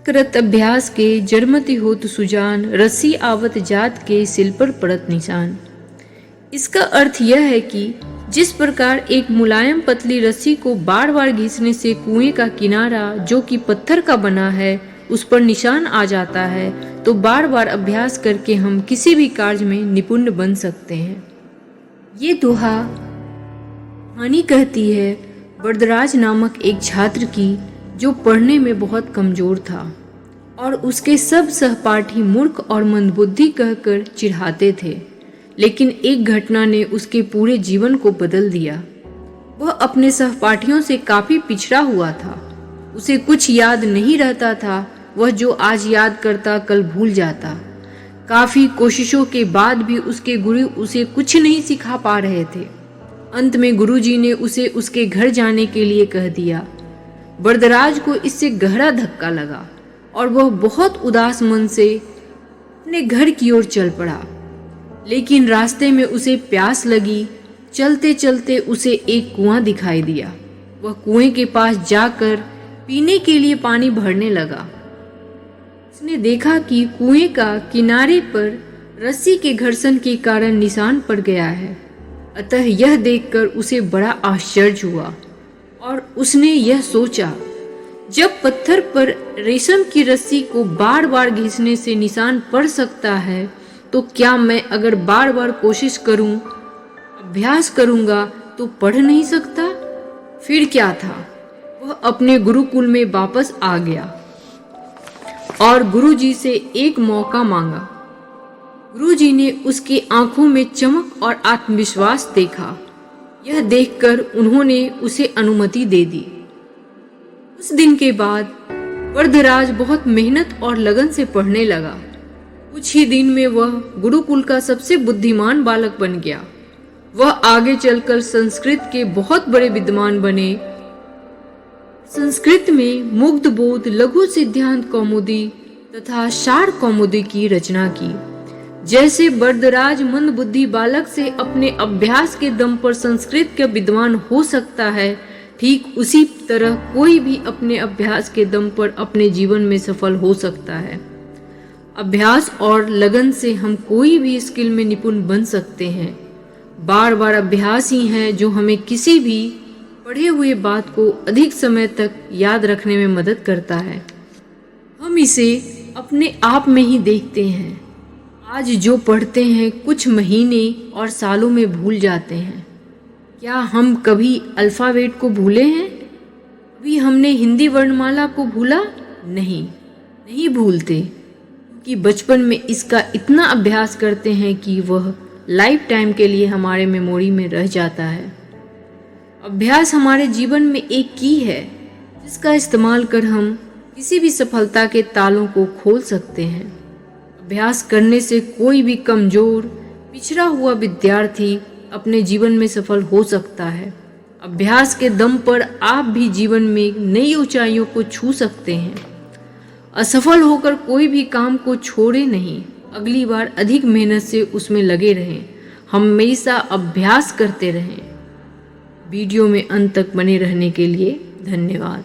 करत अभ्यास के जरमति होत सुजान, रस्सी आवत जात के सिल पर पड़त निशान। इसका अर्थ यह है कि जिस प्रकार एक मुलायम पतली रस्सी को बार बार घिसने से कुएं का किनारा जो कि पत्थर का बना है उस पर निशान आ जाता है, तो बार बार अभ्यास करके हम किसी भी कार्य में निपुण बन सकते हैं। ये दोहा कहानी कहती है वरदराज नामक एक छात्र की जो पढ़ने में बहुत कमजोर था और उसके सब सहपाठी मूर्ख और मंदबुद्धि कहकर चिढ़ाते थे, लेकिन एक घटना ने उसके पूरे जीवन को बदल दिया। वह अपने सहपाठियों से काफी पिछड़ा हुआ था। उसे कुछ याद नहीं रहता था। वह जो आज याद करता कल भूल जाता। काफी कोशिशों के बाद भी उसके गुरु उसे कुछ नहीं सिखा पा रहे थे। अंत में गुरुजी ने उसे उसके घर जाने के लिए कह दिया। वरदराज को इससे गहरा धक्का लगा और वह बहुत उदास मन से अपने घर की ओर चल पड़ा। लेकिन रास्ते में उसे प्यास लगी। चलते चलते उसे एक कुआं दिखाई दिया। वह कुएं के पास जाकर पीने के लिए पानी भरने लगा। उसने देखा कि कुएं का किनारे पर रस्सी के घर्षण के कारण निशान पड़ गया है। अतः यह देखकर उसे बड़ा आश्चर्य हुआ और उसने यह सोचा, जब पत्थर पर रेशम की रस्सी को बार बार घिसने से निशान पड़ सकता है, तो क्या मैं अगर बार बार कोशिश करूं, अभ्यास करूंगा तो पढ़ नहीं सकता? फिर क्या था, वह अपने गुरुकुल में वापस आ गया और गुरुजी से एक मौका मांगा। गुरुजी ने उसकी आंखों में चमक और आत्मविश्वास देखा। यह देखकर उन्होंने उसे अनुमति दे दी। उस दिन के बाद वरदराज बहुत मेहनत और लगन से पढ़ने लगा। कुछ ही दिन में वह गुरुकुल का सबसे बुद्धिमान बालक बन गया। वह आगे चलकर संस्कृत के बहुत बड़े विद्वान बने। संस्कृत में मुग्धबोध, लघु सिद्धांत कौमुदी तथा सार कौमुदी की रचना की। जैसे वरदराज मंदबुद्धि बालक से अपने अभ्यास के दम पर संस्कृत का विद्वान हो सकता है, ठीक उसी तरह कोई भी अपने अभ्यास के दम पर अपने जीवन में सफल हो सकता है। अभ्यास और लगन से हम कोई भी स्किल में निपुण बन सकते हैं। बार बार अभ्यास ही है जो हमें किसी भी पढ़े हुए बात को अधिक समय तक याद रखने में मदद करता है। हम इसे अपने आप में ही देखते हैं। आज जो पढ़ते हैं कुछ महीने और सालों में भूल जाते हैं। क्या हम कभी अल्फ़ाबेट को भूले हैं? कभी हमने हिंदी वर्णमाला को भूला? नहीं भूलते, क्योंकि बचपन में इसका इतना अभ्यास करते हैं कि वह लाइफ टाइम के लिए हमारे मेमोरी में रह जाता है। अभ्यास हमारे जीवन में एक की है जिसका इस्तेमाल कर हम किसी भी सफलता के तालों को खोल सकते हैं। अभ्यास करने से कोई भी कमजोर, पिछड़ा हुआ विद्यार्थी अपने जीवन में सफल हो सकता है। अभ्यास के दम पर आप भी जीवन में नई ऊंचाइयों को छू सकते हैं। असफल होकर कोई भी काम को छोड़े नहीं, अगली बार अधिक मेहनत से उसमें लगे रहें। हमेशा अभ्यास करते रहें। वीडियो में अंत तक बने रहने के लिए धन्यवाद।